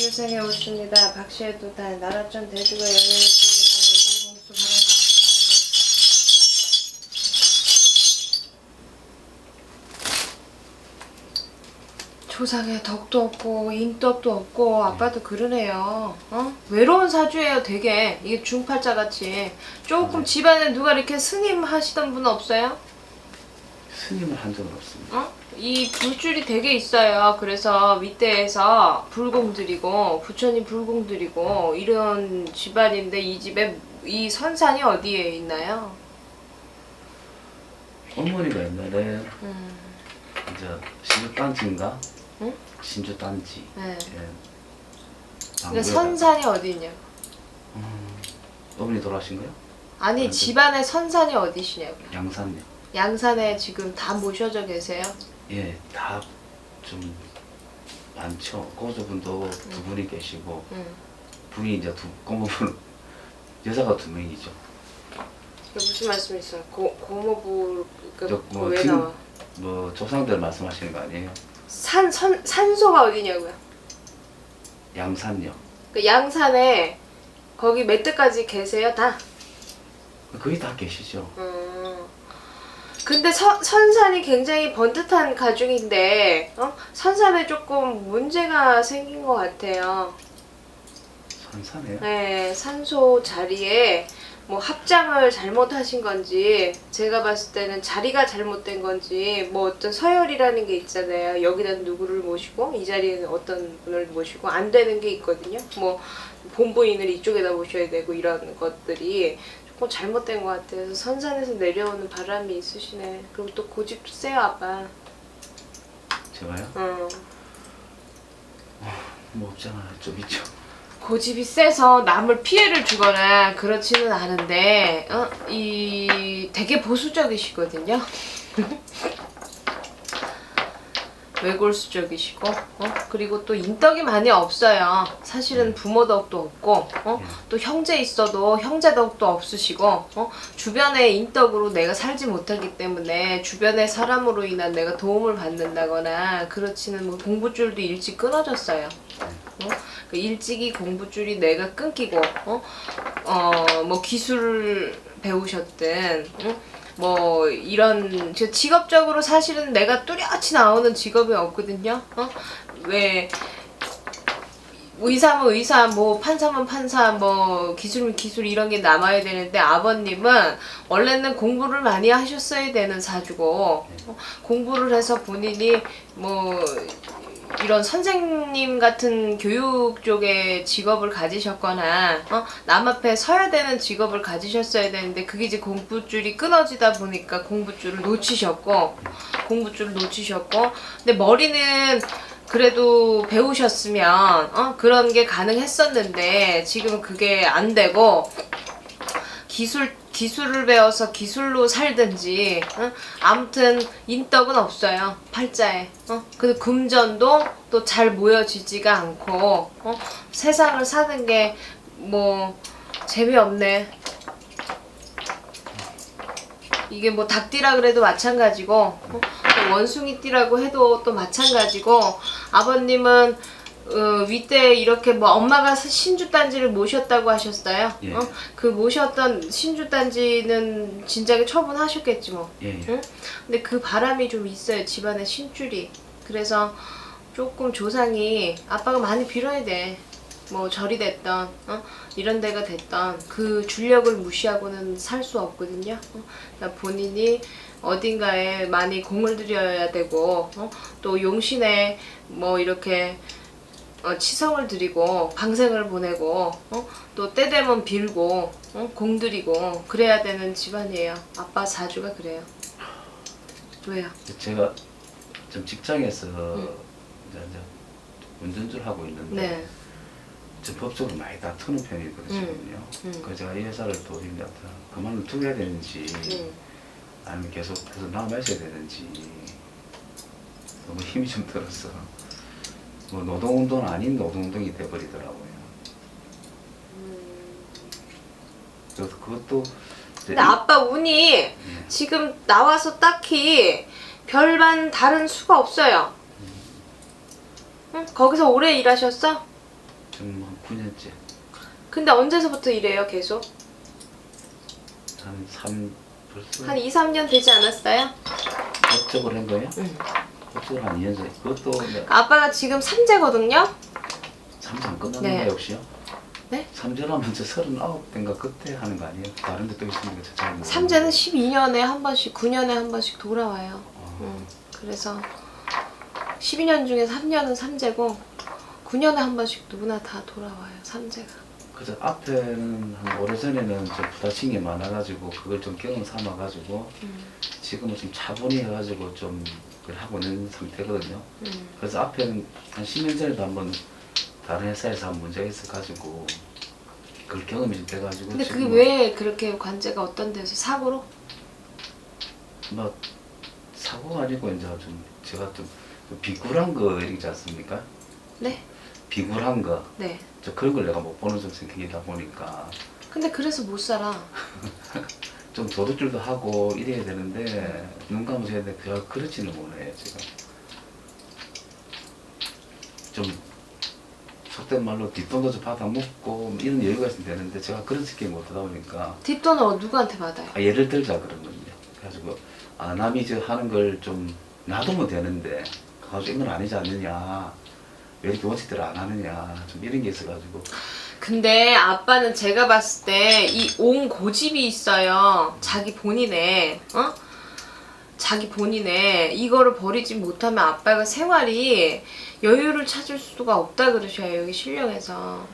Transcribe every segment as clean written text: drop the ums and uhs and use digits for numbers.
세상에 오십니다. 박씨의 딸 나라전 대주가 연예인 TV 공수 조상에 덕도 없고 인덕도 없고 아빠도 그러네요. 외로운 사주예요. 되게 이게 중팔자같이 조금 집안에 누가 이렇게 스님 하시던 분 없어요? 스님을 한 적은 없습니다. 이 불줄이 되게 있어요. 그래서 윗대에서 불공 드리고 부처님 불공 드리고 이런 집안인데 이 집에 이 선산이 어디에 있나요? 어머니가 옛날에 이제 신주 딴지인가? 응? 신주 딴지. 네. 예. 근데 선산이 어디 있냐고. 어머니 돌아가신 거요? 아니 집안의 선산이 어디시냐고. 양산요. 양산에 지금 다 모셔져 계세요? 예, 다 좀 많죠. 고조분도 두 분이 계시고 분이 이제 고모분 여자가 두 명이죠. 무슨 말씀이세요? 고모부 뭐 왜 지금 나와? 뭐 조상들 말씀하시는 거 아니에요? 산소가 어디냐고요? 양산요. 그 양산에 거기 몇 대까지 계세요? 다? 거의 다 계시죠. 근데 선산이 굉장히 번듯한 가족인데 선산에 조금 문제가 생긴 것 같아요. 선산에요? 네, 산소 자리에 뭐 합장을 잘못하신 건지 제가 봤을 때는 자리가 잘못된 건지 뭐 어떤 서열이라는 게 있잖아요. 여기다 누구를 모시고 이 자리에는 어떤 분을 모시고 안 되는 게 있거든요. 뭐 본부인을 이쪽에다 모셔야 되고 이런 것들이 조금 잘못된 것 같아요. 선산에서 내려오는 바람이 있으시네. 그리고 또 고집도 세요 아빠. 제가요? 뭐 없잖아요. 좀 있죠. 고집이 세서 남을 피해를 주거나 그렇지는 않은데 이 되게 보수적이시거든요. 외골수적이시고 그리고 또 인덕이 많이 없어요. 사실은 부모 덕도 없고 또 형제 있어도 형제 덕도 없으시고 주변의 인덕으로 내가 살지 못하기 때문에 주변의 사람으로 인한 내가 도움을 받는다거나 그렇지는 뭐 공부줄도 일찍 끊어졌어요. 그 일찍이 공부줄이 내가 끊기고 뭐 기술을 배우셨든 뭐 이런 직업적으로 사실은 내가 뚜렷이 나오는 직업이 없거든요. 왜 의사면 의사, 뭐 판사면 판사, 뭐 기술면 기술 이런 게 남아야 되는데 아버님은 원래는 공부를 많이 하셨어야 되는 사주고 공부를 해서 본인이 뭐 이런 선생님 같은 교육 쪽의 직업을 가지셨거나 남 앞에 서야 되는 직업을 가지셨어야 되는데 그게 이제 공부줄이 끊어지다 보니까 공부줄을 놓치셨고 근데 머리는 그래도 배우셨으면 그런 게 가능했었는데 지금은 그게 안 되고 기술을 배워서 기술로 살든지 아무튼 인덕은 없어요. 팔자에. 그리고 금전도 또 잘 모여지지가 않고 세상을 사는 게 뭐 재미없네. 이게 뭐 닭띠라 그래도 마찬가지고 원숭이띠라고 해도 또 마찬가지고 아버님은 윗대 이렇게 뭐 엄마가 신주단지를 모셨다고 하셨어요? 예. 그 모셨던 신주단지는 진작에 처분하셨겠지 뭐. 예. 응? 근데 그 바람이 좀 있어요. 집안에 신줄이. 그래서 조금 조상이 아빠가 많이 빌어야 돼. 뭐 절이 됐던 이런 데가 됐던 그 줄력을 무시하고는 살 수 없거든요. 그러니까 본인이 어딘가에 많이 공을 들여야 되고 또 용신에 뭐 이렇게 치성을 드리고 방생을 보내고 또 때 되면 빌고 공들이고 그래야 되는 집안이에요. 아빠 사주가 그래요. 왜요? 제가 좀 직장에서 이제 운전을 하고 있는데 네. 저 법적으로 많이 다투는 편이 그러시거든요. 그래서 제가 이 회사를 또 이제 그만두게 되는지 아니면 계속해서 남아 있어야 되는지 너무 힘이 좀 들었어. 뭐 노동운동은 아닌 노동운동이 돼버리더라고요. 그래서 그것도 근데 아빠 운이 지금 나와서 딱히 별반 다른 수가 없어요. 응? 거기서 오래 일하셨어? 근데 언제서부터 이래요 계속? 벌써 한 2, 3년 되지 않았어요? 법적으로 한 거예요? 응. 법적으로 한 2년 전에. 그것도 아빠가 지금 3제거든요? 3주 안 끝났는 네. 거예요 혹시요? 네? 3주라면 저 39대인가 그때 하는 거 아니에요? 다른 데 또 있으니까 저 잘 모르겠는데. 3제는 12년에 한 번씩, 9년에 한 번씩 돌아와요. 그래서 12년 중에 3년은 3제고 9년에 한 번씩 누구나 다 돌아와요. 3제가. 그래서 앞에는 한 오래전에는 좀 부딪힌 게 많아가지고 그걸 좀 경험 삼아가지고 지금은 좀 차분히 해가지고 좀 그걸 하고 있는 상태거든요. 그래서 앞에는 한 10년 전에도 한번 다른 회사에서 한 문제가 있어가지고 그걸 경험이 좀 돼가지고. 근데 그게 지금은 왜 그렇게 관제가 어떤 데서 사고로? 뭐 사고가 아니고 이제 좀 제가 좀 비굴한 거 있지 않습니까? 네? 비굴한 거. 네. 저 그런 걸 내가 못 보는 좀 생각이다 보니까 근데 그래서 못 살아. 좀 도둑질도 하고 이래야 되는데 눈 감아서 해야 되는데 제가 그렇지는 못해요 지금. 좀 속된 말로 뒷돈도 좀 받아 먹고 이런 여유가 있으면 되는데 제가 그런 스킬 못하다 보니까. 뒷돈은 누구한테 받아요? 예를 들자 그러거든요. 그래가지고 남이 저 하는 걸 좀 놔두면 되는데 가지고 이건 아니지 않느냐, 왜 이렇게 원칙대로 안 하느냐, 좀 이런 게 있어가지고. 근데 아빠는 제가 봤을 때 이 온 고집이 있어요. 자기 본인의, 자기 본인의 이거를 버리지 못하면 아빠가 생활이 여유를 찾을 수가 없다 그러셔요. 여기 실령에서.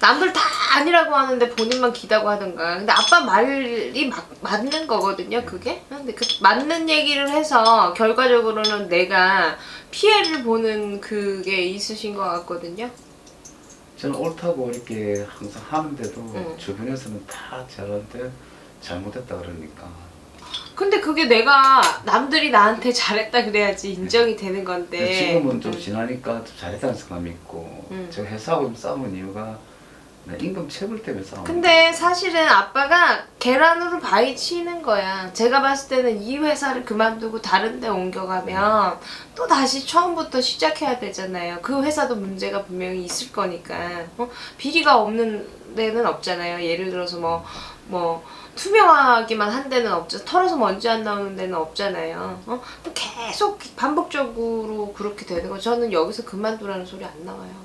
남들 다 아니라고 하는데 본인만 기다고 하던가. 근데 아빠 말이 맞는 거거든요, 그게. 근데 그 맞는 얘기를 해서 결과적으로는 내가 피해를 보는 그게 있으신 것 같거든요. 저는 옳다고 이렇게 항상 하는데도 주변에서는 다 저한테 잘못했다 그러니까. 근데 그게 내가 남들이 나한테 잘했다 그래야지 인정이 되는 건데. 지금은 좀 지나니까 좀 잘했다는 생각이 있고. 제가 회사하고 좀 싸운 이유가 임금 체불 때문에 싸운. 근데 사실은 아빠가 계란으로 바위 치는 거야. 제가 봤을 때는 이 회사를 그만두고 다른 데 옮겨가면 또 다시 처음부터 시작해야 되잖아요. 그 회사도 문제가 분명히 있을 거니까. 비리가 없는 데는 없잖아요. 예를 들어서 뭐 투명하기만 한 데는 없죠. 털어서 먼지 안 나오는 데는 없잖아요. 계속 반복적으로 그렇게 되는 거. 저는 여기서 그만두라는 소리 안 나와요.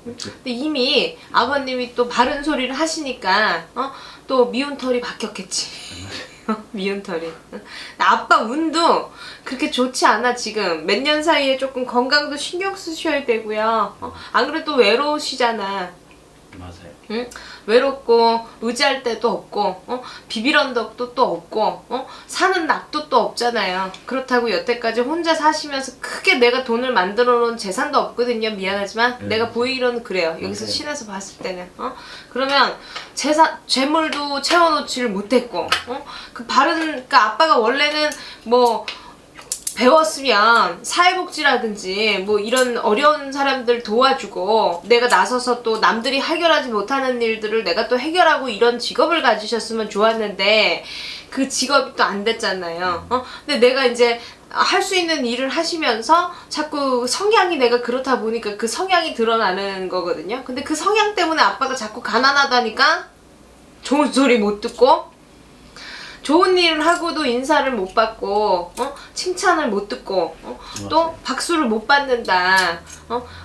근데 이미 아버님이 또 바른 소리를 하시니까 또 미운 털이 바뀌었겠지. 미운 털이. 아빠 운도 그렇게 좋지 않아 지금. 몇 년 사이에 조금 건강도 신경 쓰셔야 되고요. 안 그래도 외로우시잖아. 맞아요. 응? 외롭고 의지할 데도 없고 비빌 언덕도 또 없고 사는 낙도 또 없잖아요. 그렇다고 여태까지 혼자 사시면서 크게 내가 돈을 만들어 놓은 재산도 없거든요. 미안하지만 내가 보이기로는 그래요. 여기서 맞아요. 신에서 봤을 때는 그러면 재물도 채워놓지를 못했고 그러니까 아빠가 원래는 뭐 배웠으면 사회복지라든지 뭐 이런 어려운 사람들 도와주고 내가 나서서 또 남들이 해결하지 못하는 일들을 내가 또 해결하고 이런 직업을 가지셨으면 좋았는데 그 직업이 또 안 됐잖아요. 근데 내가 이제 할 수 있는 일을 하시면서 자꾸 성향이 내가 그렇다 보니까 그 성향이 드러나는 거거든요. 근데 그 성향 때문에 아빠가 자꾸 가난하다니까 좋은 소리 못 듣고 좋은 일을 하고도 인사를 못 받고 칭찬을 못 듣고 또 박수를 못 받는다.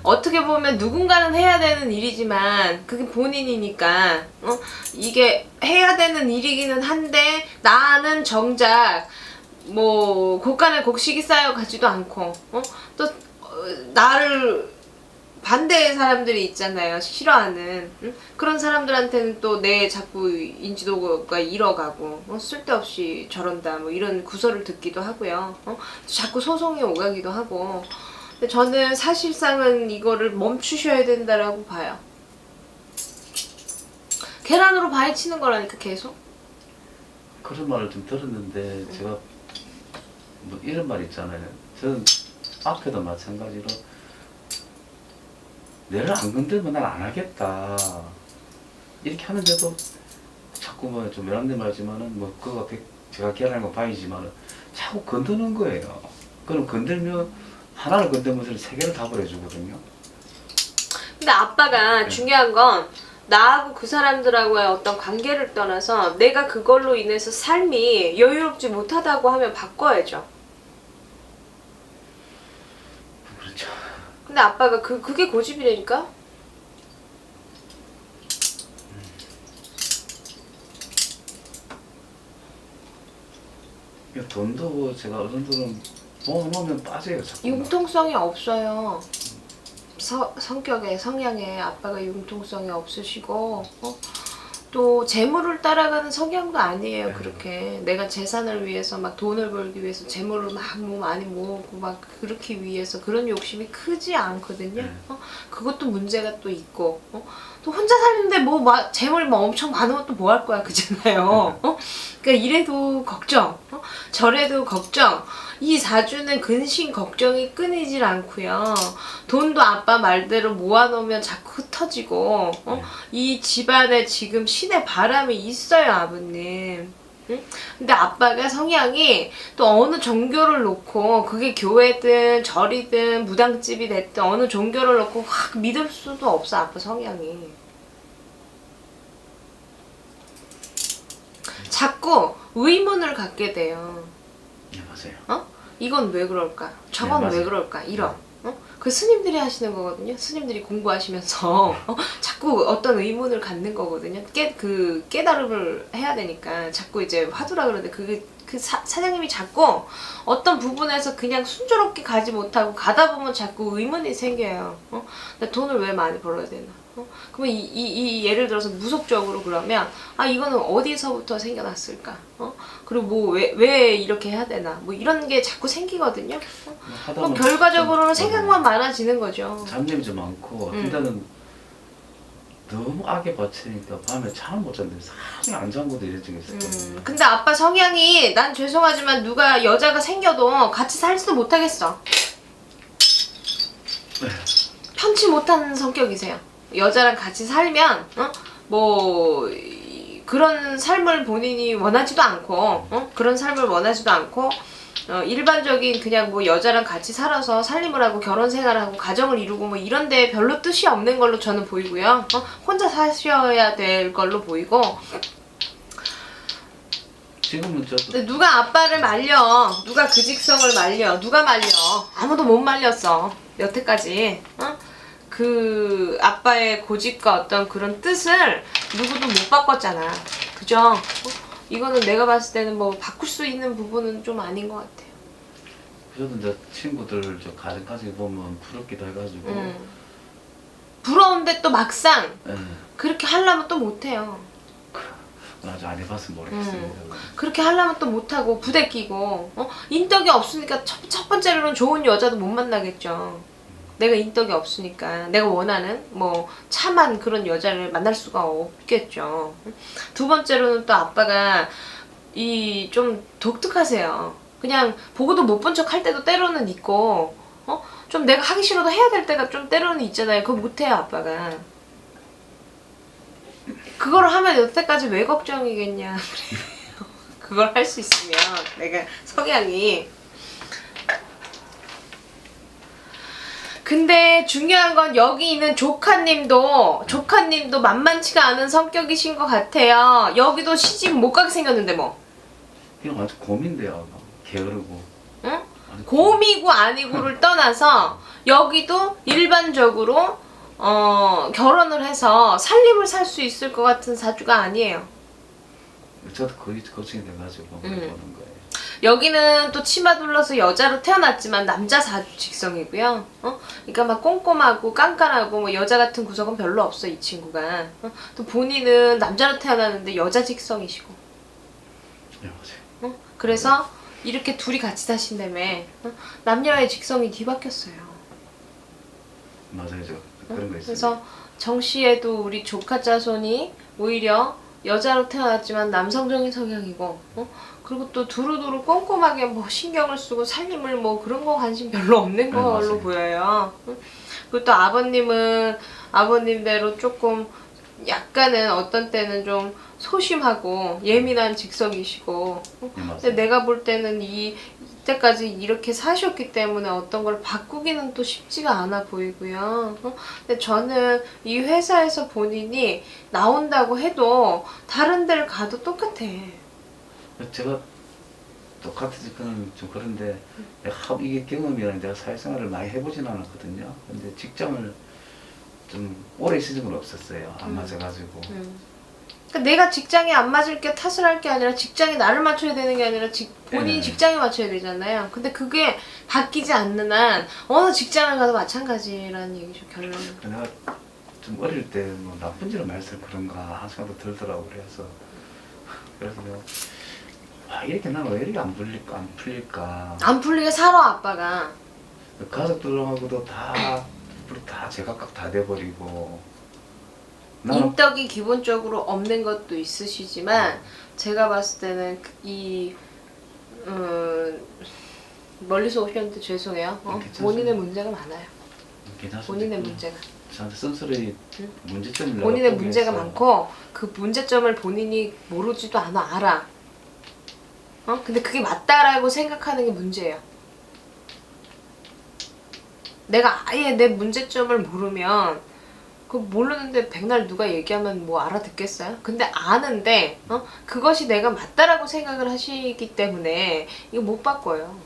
어떻게 보면 누군가는 해야 되는 일이지만 그게 본인이니까 이게 해야 되는 일이기는 한데 나는 정작 뭐 곡간에 곡식이 쌓여가지도 않고 또 나를 반대의 사람들이 있잖아요. 싫어하는 그런 사람들한테는 또 내 자꾸 인지도가 잃어가고 쓸데없이 저런다 뭐 이런 구설을 듣기도 하고요. 자꾸 소송이 오가기도 하고. 근데 저는 사실상은 이거를 멈추셔야 된다라고 봐요. 계란으로 바위 치는 거라니까 계속. 그런 말을 좀 들었는데 제가 뭐 이런 말 있잖아요. 저는 앞에도 마찬가지로 내를 안 건들면 난 안 하겠다 이렇게 하는데도 자꾸 뭐 좀 외람된 말이지만은 뭐 그거 제가 계란한 거 바이지만은 자꾸 건드는 거예요. 그럼 건들면 하나를 건들면 세 개를 다 버려주거든요. 근데 아빠가 중요한 건 나하고 그 사람들하고의 어떤 관계를 떠나서 내가 그걸로 인해서 삶이 여유롭지 못하다고 하면 바꿔야죠. 그렇죠. 근데 아빠가 그게 고집이라니까? 돈도 제가 어른들은 모아놓으면 빠져요. 자꾸. 융통성이 없어요. 성격에 성향에 아빠가 융통성이 없으시고 또 재물을 따라가는 성향도 아니에요. 그렇게 내가 재산을 위해서 막 돈을 벌기 위해서 재물을 막 많이 모으고 막 그렇게 위해서 그런 욕심이 크지 않거든요. 그것도 문제가 또 있고 또 혼자 사는데 뭐 재물이 뭐 엄청 많으면 또 뭐 할 거야 그잖아요. 그러니까 이래도 걱정 저래도 걱정 이 사주는 근심 걱정이 끊이질 않고요. 돈도 아빠 말대로 모아놓으면 자꾸 흩어지고 이 집안에 지금 신의 바람이 있어요 아버님. 응? 근데 아빠가 성향이 또 어느 종교를 놓고 그게 교회든 절이든 무당집이 됐든 어느 종교를 놓고 확 믿을 수도 없어 아빠 성향이. 자꾸 의문을 갖게 돼요. 네, 맞아요. 이건 왜 그럴까? 저건 네, 왜 그럴까? 이런. 그 스님들이 하시는 거거든요. 스님들이 공부하시면서 자꾸 어떤 의문을 갖는 거거든요. 깨달음을 해야 되니까 자꾸 이제 화두라 그러는데 사장님이 자꾸 어떤 부분에서 그냥 순조롭게 가지 못하고 가다 보면 자꾸 의문이 생겨요. 나 돈을 왜 많이 벌어야 되나? 그러면 이 예를 들어서 무속적으로 그러면 이거는 어디서부터 생겨났을까? 그리고 뭐 왜 이렇게 해야 되나? 뭐 이런 게 자꾸 생기거든요. 그럼 결과적으로는 생각만 많아지는 거죠. 잡념이 많고 한때는 너무 악에 받치니까 밤에 잠을 못 잤는데 사실 안 잔 것도 이런 적이 있었거든요. 근데 아빠 성향이 난 죄송하지만 누가 여자가 생겨도 같이 살지도 못하겠어. 편치 못하는 성격이세요. 여자랑 같이 살면 뭐 그런 삶을 본인이 원하지도 않고 그런 삶을 원하지도 않고 일반적인 그냥 뭐 여자랑 같이 살아서 살림을 하고 결혼 생활을 하고 가정을 이루고 뭐 이런데 별로 뜻이 없는 걸로 저는 보이고요. 혼자 사셔야 될 걸로 보이고. 지금은 근데 누가 아빠를 말려? 누가 그 직성을 말려? 누가 말려? 아무도 못 말렸어. 여태까지. 그 아빠의 고집과 어떤 그런 뜻을 누구도 못 바꿨잖아. 그죠? 이거는 내가 봤을 때는 뭐 바꿀 수 있는 부분은 좀 아닌 것 같아요. 저도 이제 친구들 저 가정까지 보면 부럽기도 해가지고 부러운데 또 막상 예. 그렇게 하려면 또 못해요. 아직 안 해봐서 모르겠습니다. 그렇게 하려면 또 못하고 부대끼고 인덕이 없으니까 첫 번째로는 좋은 여자도 못 만나겠죠. 내가 인덕이 없으니까 내가 원하는 뭐 참한 그런 여자를 만날 수가 없겠죠. 두 번째로는 또 아빠가 좀 독특하세요. 그냥 보고도 못 본 척 할 때도 때로는 있고 좀 내가 하기 싫어도 해야 될 때가 좀 때로는 있잖아요. 그거 못해요 아빠가. 그걸 하면 여태까지 왜 걱정이겠냐. 그걸 할 수 있으면 내가 성향이. 근데 중요한 건 여기 있는 조카님도 만만치가 않은 성격이신 것 같아요. 여기도 시집 못 가게 생겼는데 뭐. 그냥 아주 곰인데요. 게으르고. 응? 곰이고 아니고를 떠나서 여기도 일반적으로 결혼을 해서 살림을 살 수 있을 것 같은 사주가 아니에요. 저도 거의 걱정이 돼가지고 보는 거예요. 여기는 또 치마 둘러서 여자로 태어났지만 남자 사주 직성이고요. 그러니까 막 꼼꼼하고 깐깐하고 뭐 여자 같은 구석은 별로 없어 이 친구가. 또 본인은 남자로 태어났는데 여자 직성이시고. 네, 맞아요. 그래서 이렇게 둘이 같이 사신다며 남녀의 직성이 뒤바뀌었어요. 맞아요, 저 그런 거 있어요. 그래서 정씨에도 우리 조카 자손이 오히려 여자로 태어났지만 남성적인 성향이고 그리고 또 두루두루 꼼꼼하게 뭐 신경을 쓰고 살림을 뭐 그런 거 관심 별로 없는 걸로 맞아요. 보여요. 그리고 또 아버님은 아버님대로 조금 약간은 어떤 때는 좀 소심하고 예민한 직성이시고 네, 맞아요. 근데 내가 볼 때는 이때까지 이렇게 사셨기 때문에 어떤 걸 바꾸기는 또 쉽지가 않아 보이고요. 근데 저는 이 회사에서 본인이 나온다고 해도 다른 데를 가도 똑같아. 제가 똑같은 거는 좀 그런데 내가 이게 경험이라는 내가 사회생활을 많이 해보진 않았거든요. 근데 직장을 좀 오래 있은 적은 없었어요. 안 맞아가지고. 그러니까 내가 직장에 안 맞을 게 탓을 할 게 아니라 직장이 나를 맞춰야 되는 게 아니라 본인이 네. 직장에 맞춰야 되잖아요. 근데 그게 바뀌지 않는 한 어느 직장을 가도 마찬가지라는 얘기죠, 결론은. 내가 좀 어릴 때 뭐 나쁜 짓을 많이 해서 그런가 하는 생각도 들더라고. 그래서 내가 이렇게 나는 왜 이렇게 안 풀릴까. 안 풀리게 살아, 아빠가. 가족들하고도 다 제각각 다 돼버리고. 나는 인덕이 기본적으로 없는 것도 있으시지만 제가 봤을 때는 멀리서 오셨는데 죄송해요. 괜찮습니다. 본인의 문제가 많아요. 괜찮습니다. 본인의 문제가. 저한테 쓴소리 문제점을 본인의 내가 문제가 포기해서 많고 그 문제점을 본인이 모르지도 알아. 근데 그게 맞다라고 생각하는 게 문제예요. 내가 아예 내 문제점을 모르면 그 모르는데 백날 누가 얘기하면 뭐 알아듣겠어요? 근데 아는데 그것이 내가 맞다라고 생각을 하시기 때문에 이거 못 바꿔요.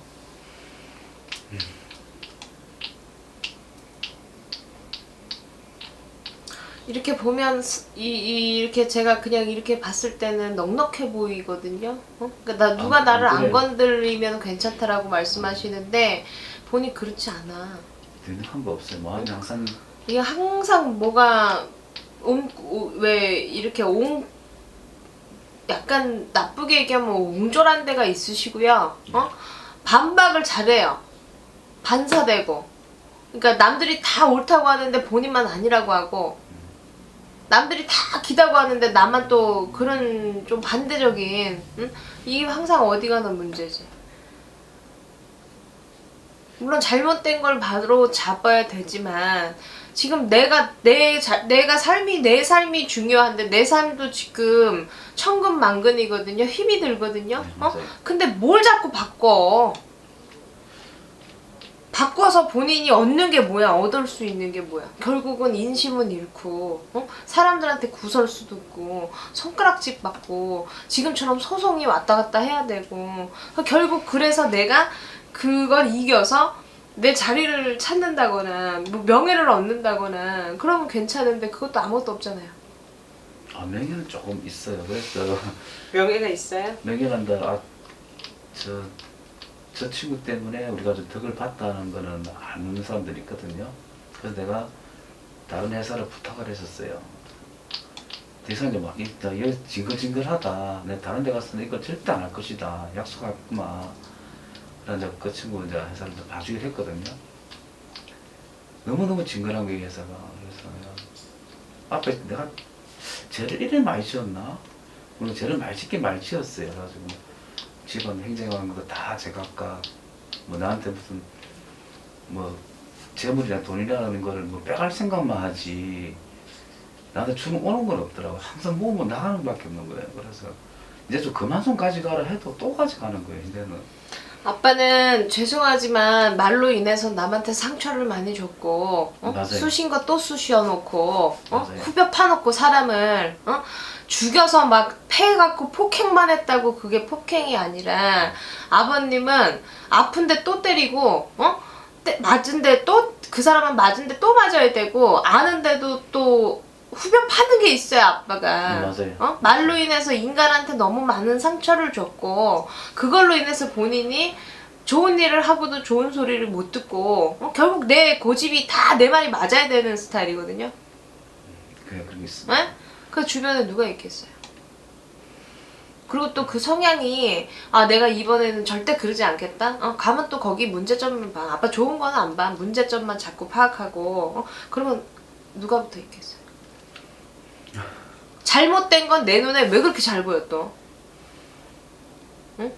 이렇게 보면 이렇게 제가 그냥 이렇게 봤을 때는 넉넉해 보이거든요. 그러니까 누가 나를 안 건드리면 괜찮다라고 말씀하시는데 보니 그렇지 않아. 한 거 없어요. 마음이 항상 이게 항상 뭐가 왜 이렇게 약간 나쁘게 얘기하면 옹졸한 데가 있으시고요. 반박을 잘해요. 반사되고. 그러니까 남들이 다 옳다고 하는데 본인만 아니라고 하고 남들이 다 기다고 하는데 나만 또 그런 좀 반대적인 이게 항상 어디 가나 문제지. 물론 잘못된 걸 바로 잡아야 되지만 지금 내 삶이 중요한데 내 삶도 지금 천근만근이거든요. 힘이 들거든요. 근데 뭘 자꾸 바꿔서 본인이 얻는 게 뭐야? 얻을 수 있는 게 뭐야? 결국은 인심은 잃고 사람들한테 구설수도 있고 손가락질 받고 지금처럼 소송이 왔다 갔다 해야 되고 결국 그래서 내가 그걸 이겨서 내 자리를 찾는다거나 뭐 명예를 얻는다거나 그러면 괜찮은데 그것도 아무것도 없잖아요. 명예는 조금 있어요. 그래서 명예가 있어요? 명예란다. 저 친구 때문에 우리가 좀 덕을 봤다는 거는 아는 사람들이 있거든요. 그래서 내가 다른 회사를 부탁을 했었어요. 대상이 막 이거 징글징글하다. 내가 다른 데 가서는 이거 절대 안 할 것이다. 약속했구만. 그래서 그 친구 이제 회사를 좀 봐주기로 했거든요. 너무너무 징글한 게 회사가. 그래서 앞에 내가 죄를 이래 많이 지었나? 물론 죄를 많이 짓긴 많이 지었어요. 그래가지고 집안 행정하는 것도 다 제각각 뭐 나한테 무슨 뭐 재물이나 돈이라는 거를 뭐 빼갈 생각만 하지 나한테 주는 오는 건 없더라고. 항상 모으면 나가는 밖에 없는 거예요. 그래서 이제 좀 그만 좀 가져가라 해도 또 가져가는 거예요. 이제는. 아빠는 죄송하지만 말로 인해서 남한테 상처를 많이 줬고 쑤신 거 또 쑤셔놓고 후벼 파놓고 사람을 죽여서 막 패해갖고 폭행만 했다고 그게 폭행이 아니라 아버님은 아픈데 또 때리고 맞은데 또 그 사람은 맞은데 또 맞아야 되고 아는데도 또 후벼 파는 게 있어요, 아빠가. 맞아요. 말로 인해서 인간한테 너무 많은 상처를 줬고 그걸로 인해서 본인이 좋은 일을 하고도 좋은 소리를 못 듣고 결국 내 고집이 다 내 말이 맞아야 되는 스타일이거든요. 그래, 그런 게 있습니다. 그 주변에 누가 있겠어요. 그리고 또 그 성향이 내가 이번에는 절대 그러지 않겠다. 가면 또 거기 문제점을 봐. 아빠 좋은 거는 안 봐. 문제점만 자꾸 파악하고 그러면 누가 붙어 있겠어요. 잘못된 건 내 눈에 왜 그렇게 잘 보여 또? 응?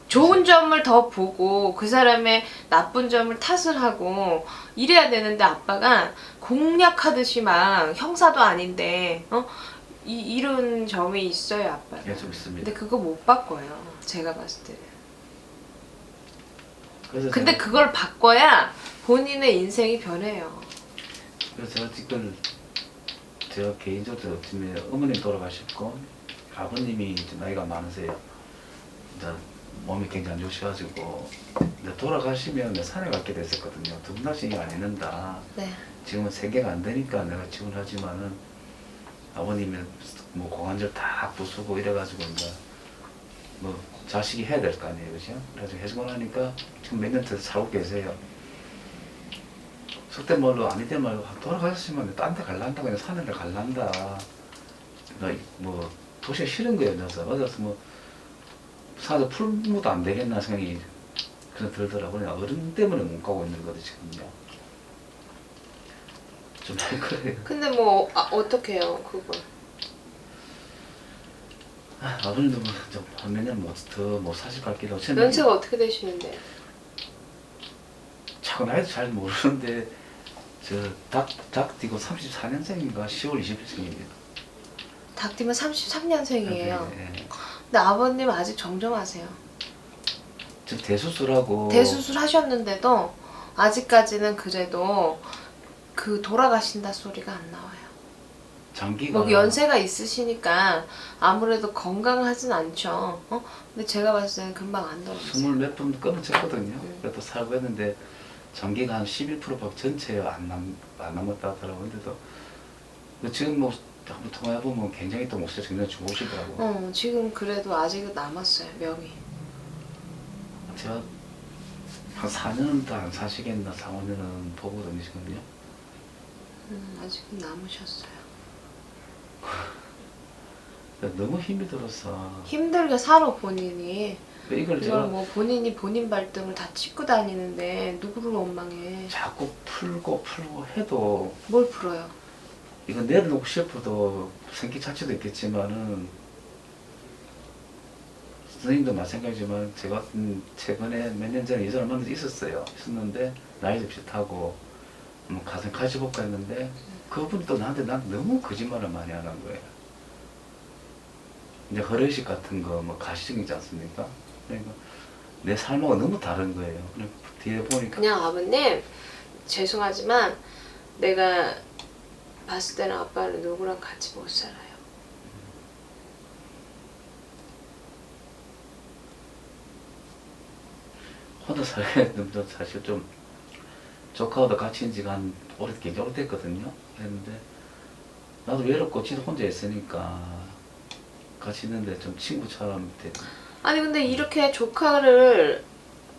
좋은 점을 더 보고 그 사람의 나쁜 점을 탓을 하고 이래야 되는데 아빠가 공략하듯이 막 형사도 아닌데 이런 점이 있어요, 아빠. 예, 좀 있습니다. 근데 그거 못 바꿔요. 제가 봤을 때는. 그래서 근데 제가, 그걸 바꿔야 본인의 인생이 변해요. 그래서 제가 지금 제가 개인적으로 어쩌면 어머님 돌아가셨고 아버님이 이제 나이가 많으세요. 이제 몸이 굉장히 안 좋으셔가지고 이제 돌아가시면 내가 산에 갔게 됐었거든요. 두 분 다 신경 안 있는다. 네. 지금은 생계가 안 되니까 내가 지원하지만은 아버님이 뭐 고관절 다 부수고 이래가지고 이제 뭐 자식이 해야 될 거 아니에요, 그죠? 그래서 해주고 나니까 지금 몇 년 더 살고 계세요. 속된 말로 아니된 말로 돌아가셨으면 딴 데 갈란다, 그냥 산에 갈란다. 뭐 도시가 싫은 거예요, 그래서 어디서 뭐 산에서 풀무도 안 되겠나 생각이 그냥 들더라고요. 어른 때문에 못 가고 있는 거죠, 지금요. 좀 그래요. 근데 뭐 어떻게 해요 그걸? 아버님도 몇년 더 사실 갈 길이 없어요. 연세가 어떻게 되시는데? 자꾸 나이도 잘 모르는데 닭 뛰고 34년생인가 10월 20일생입니다. 닭띠면 33년생이에요. 예. 근데 아버님 아직 정정하세요. 저 대수술하고 대수술 하셨는데도 아직까지는 그래도 그 돌아가신다 소리가 안 나와요. 장기가 뭐 연세가 있으시니까 아무래도 건강하진 않죠. 근데 제가 봤을 때는 금방 안 돌아가세요. 20 몇 번 끊어졌거든요. 그래도 살고 했는데 장기가 한 11%밖에 전체에 안 남았다 하더라고요. 근데 지금 뭐 한번 통화해보면 굉장히 또 목소리 굉장히 좋으시더라고요. 지금 그래도 아직은 남았어요 명이. 제가 한 4년은 더 안 사시겠나 4, 5년은 보고 다니시거든요. 아직은 남으셨어요. 너무 힘이 들어서 힘들게 살아 본인이. 이걸 이걸 제가 뭐 본인이 본인 발등을 다 짚고 다니는데 누구를 원망해. 자꾸 풀고 해도 뭘 풀어요? 이거 내려놓고 싶어도 생기 자체도 있겠지만은 선생님도 마찬가지지만 제가 최근에 몇 년 전에 여자를 만나서 있었는데 나이도 비슷하고 뭐 가슴 가져볼까 했는데 그분이 또 나한테 너무 거짓말을 많이 하는 거예요. 이제 허례식 같은 거 뭐 가시적이지 않습니까? 그러니까 내 삶하고 너무 다른 거예요. 그냥 뒤에 보니까 그냥 아버님 죄송하지만 내가 봤을 때는 아빠는 누구랑 같이 못 살아요. 혼자 살겠는데 사실 좀 조카하고도 같이 있는 지가 굉장히 오래됐거든요. 그랬는데 나도 외롭고 진짜 혼자 있으니까 같이 있는데 좀 친구처럼 아니 근데 이렇게 조카를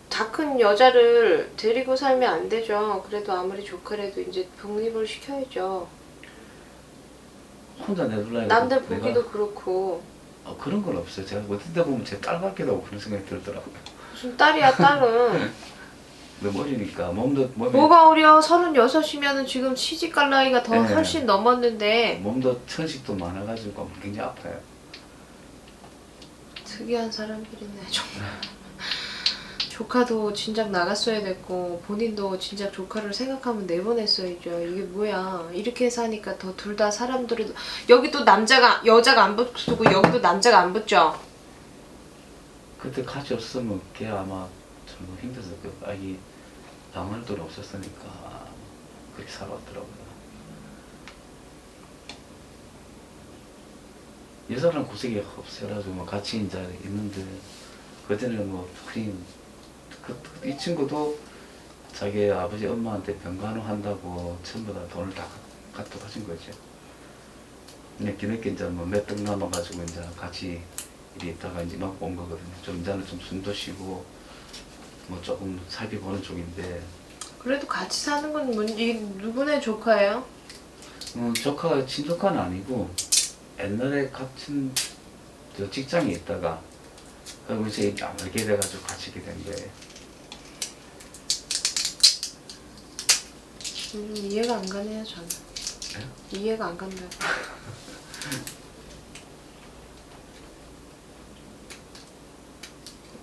다 큰 여자를 데리고 살면 안 되죠. 그래도 아무리 조카라도 이제 독립을 시켜야죠. 혼자 내둘라니까 남들 보기도 그렇고. 그런 건 없어요. 제가 어떤 데 보면 제 딸 같기도 하고 그런 생각이 들더라고요. 무슨 딸이야 딸은. 너무 어리니까 몸이 뭐가 어려. 36이면은 지금 시집갈 나이가 더 네. 훨씬 넘었는데. 몸도 천식도 많아가지고 굉장히 아파요. 특이한 사람들이네 정말. 조카도 진작 나갔어야 됐고 본인도 진작 조카를 생각하면 내보냈어야죠. 이게 뭐야. 이렇게 사니까 더 둘 다 사람들이 여기도 여자가 안 붙고 여기도 남자가 안 붙죠. 그때 같이 없으면 걔 아마 정말 힘들었을 거예요. 아기 방을 돈 없었으니까 그렇게 살아왔더라고요. 여자랑 구색이 없어가지고 뭐 같이 이제 있는데 그때는 뭐 그냥 이 친구도 자기 아버지 엄마한테 병간호 한다고 전부 다 돈을 다 갖다 가진 거죠. 근데 뒤늦게 이제 뭐 몇 등 남아가지고 이제 같이 이리 있다가 이제 막 온 거거든요. 좀 이제는 좀 숨도 쉬고 뭐 조금 살펴보는 쪽인데. 그래도 같이 사는 건 이게 누구네 조카예요? 조카가 친조카는 아니고 옛날에 같은 저 직장에 있다가 그리고 이제 알게 돼가지고 같이 있게 된 거예요. 이해가 안 가네요 저는. 네? 이해가 안 간다고.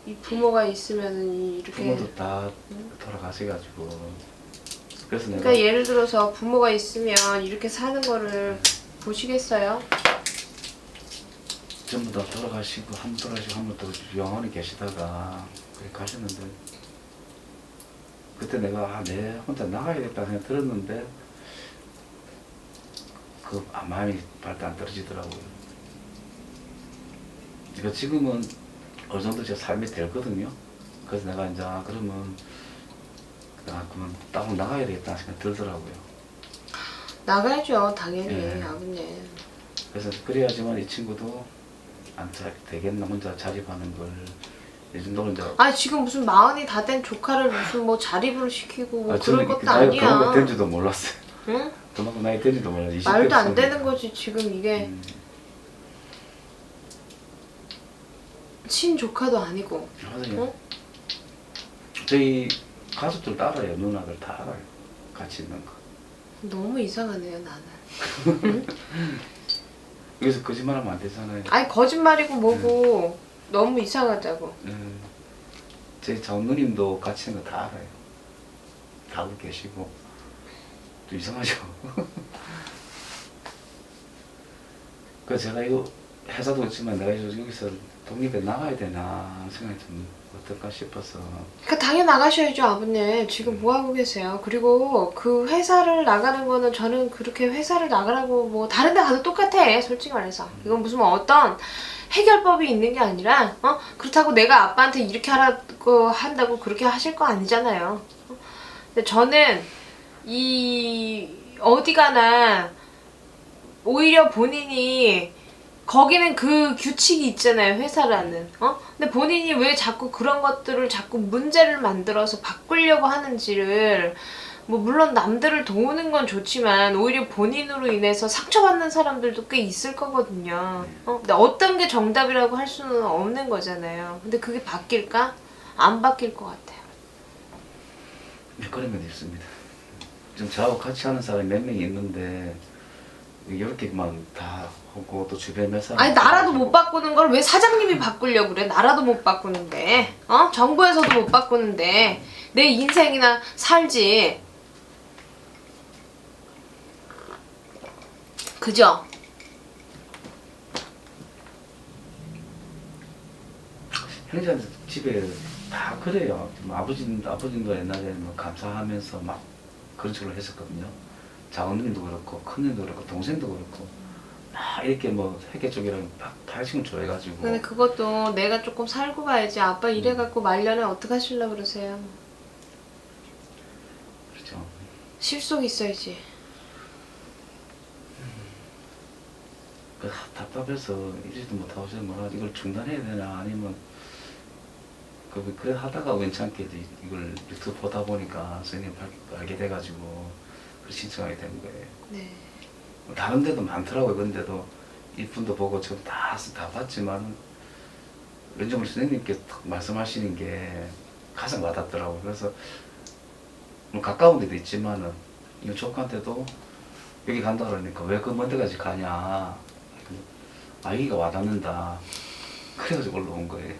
이 부모가 있으면은 이렇게. 부모도 다 돌아가셔가지고 그래서 내가 그러니까 예를 들어서 부모가 있으면 이렇게 사는 거를 보시겠어요? 전부 다 돌아가시고 한 분 또 영원히 계시다가 그렇게 가셨는데 그때 내가 내 혼자 나가야겠다 생각 들었는데 그 마음이 발도 안 떨어지더라고요. 그러니까 지금은 어느 정도 제 삶이 되거든요. 그래서 내가 이제 그러면 그러면 따로 나가야 되겠다 생각 들더라고요. 나가야죠, 당연히. 예. 아버님. 그래서 그래야지만 이 친구도 안 되겠나 혼자 자립하는 걸 이 정도는 이제 지금 무슨 마흔이 다 된 조카를 무슨 뭐 자립을 시키고 뭐 그럴 저는 것도 나이가 아니야. 그런 거 된지도 몰랐어요. 응? 그만큼 나이 된지도 몰랐어요. 20대 말도 안 였으니까. 되는 거지 지금 이게. 친조카도 아니고. 맞아요. 어? 저희 가족들 다 알아요. 누나들 다 알아요. 같이 있는 거. 너무 이상하네요 나는. 여기서 거짓말하면 안 되잖아요. 아니 거짓말이고 뭐고 너무 이상하다고. 저희 장모님도 같이 있는 거 다 알아요. 다 알고 계시고 좀 이상하죠. 그래서 제가 이거 회사도 있지만 내가 여기서 독립해 나가야 되나 생각이 좀 어떨까 싶어서. 그러니까 당연히 나가셔야죠 아버님. 지금 뭐 하고 계세요? 그리고 그 회사를 나가는 거는 저는 그렇게 회사를 나가라고 뭐 다른 데 가도 똑같아 솔직히 말해서. 이건 무슨 뭐 어떤 해결법이 있는 게 아니라 그렇다고 내가 아빠한테 이렇게 하라고 한다고 그렇게 하실 거 아니잖아요. 근데 저는 이 어디 가나 오히려 본인이 거기는 그 규칙이 있잖아요 회사라는. 근데 본인이 왜 자꾸 그런 것들을 자꾸 문제를 만들어서 바꾸려고 하는지를 뭐 물론 남들을 도우는 건 좋지만 오히려 본인으로 인해서 상처받는 사람들도 꽤 있을 거거든요. 근데 어떤 게 정답이라고 할 수는 없는 거잖아요. 근데 그게 바뀔까? 안 바뀔 것 같아요. 네, 그런 면이 있습니다. 지금 저하고 같이 하는 사람이 몇 명이 있는데 이렇게만 다 하고 또 주변 몇 사람 아니 나라도 못 바꾸는 걸 왜 사장님이 바꾸려고 그래? 나라도 못 바꾸는데 정부에서도 못 바꾸는데 내 인생이나 살지. 그죠? 형제한테 집에 다 그래요. 아버지도 옛날에 뭐 감사하면서 막 그런 식으로 했었거든요. 장언니도 그렇고 큰님도 그렇고 동생도 그렇고 막 이렇게 뭐 회계 쪽이랑 발식을 좋아해가지고. 근데 그것도 내가 조금 살고 가야지. 아빠 이래갖고 말년에 어떡하실라 그러세요? 그렇죠. 실속 있어야지. 답답해서 이러지도 못하고 저러지 못하고 이걸 중단해야 되나 아니면 그래 하다가 괜찮게 이걸 유튜브 보다 보니까 선생님 알게 돼가지고 신청하게 된 거예요. 네. 다른 데도 많더라고요. 그런데도 이분도 보고 지금 다 봤지만 왠지 우리 선생님께 말씀하시는 게 가장 와닿더라고요. 그래서 뭐 가까운 데도 있지만은 이 조카한테도 여기 간다 그러니까 왜 그 먼 데까지 가냐. 아기가 와닿는다. 그래가지고 올라온 거예요.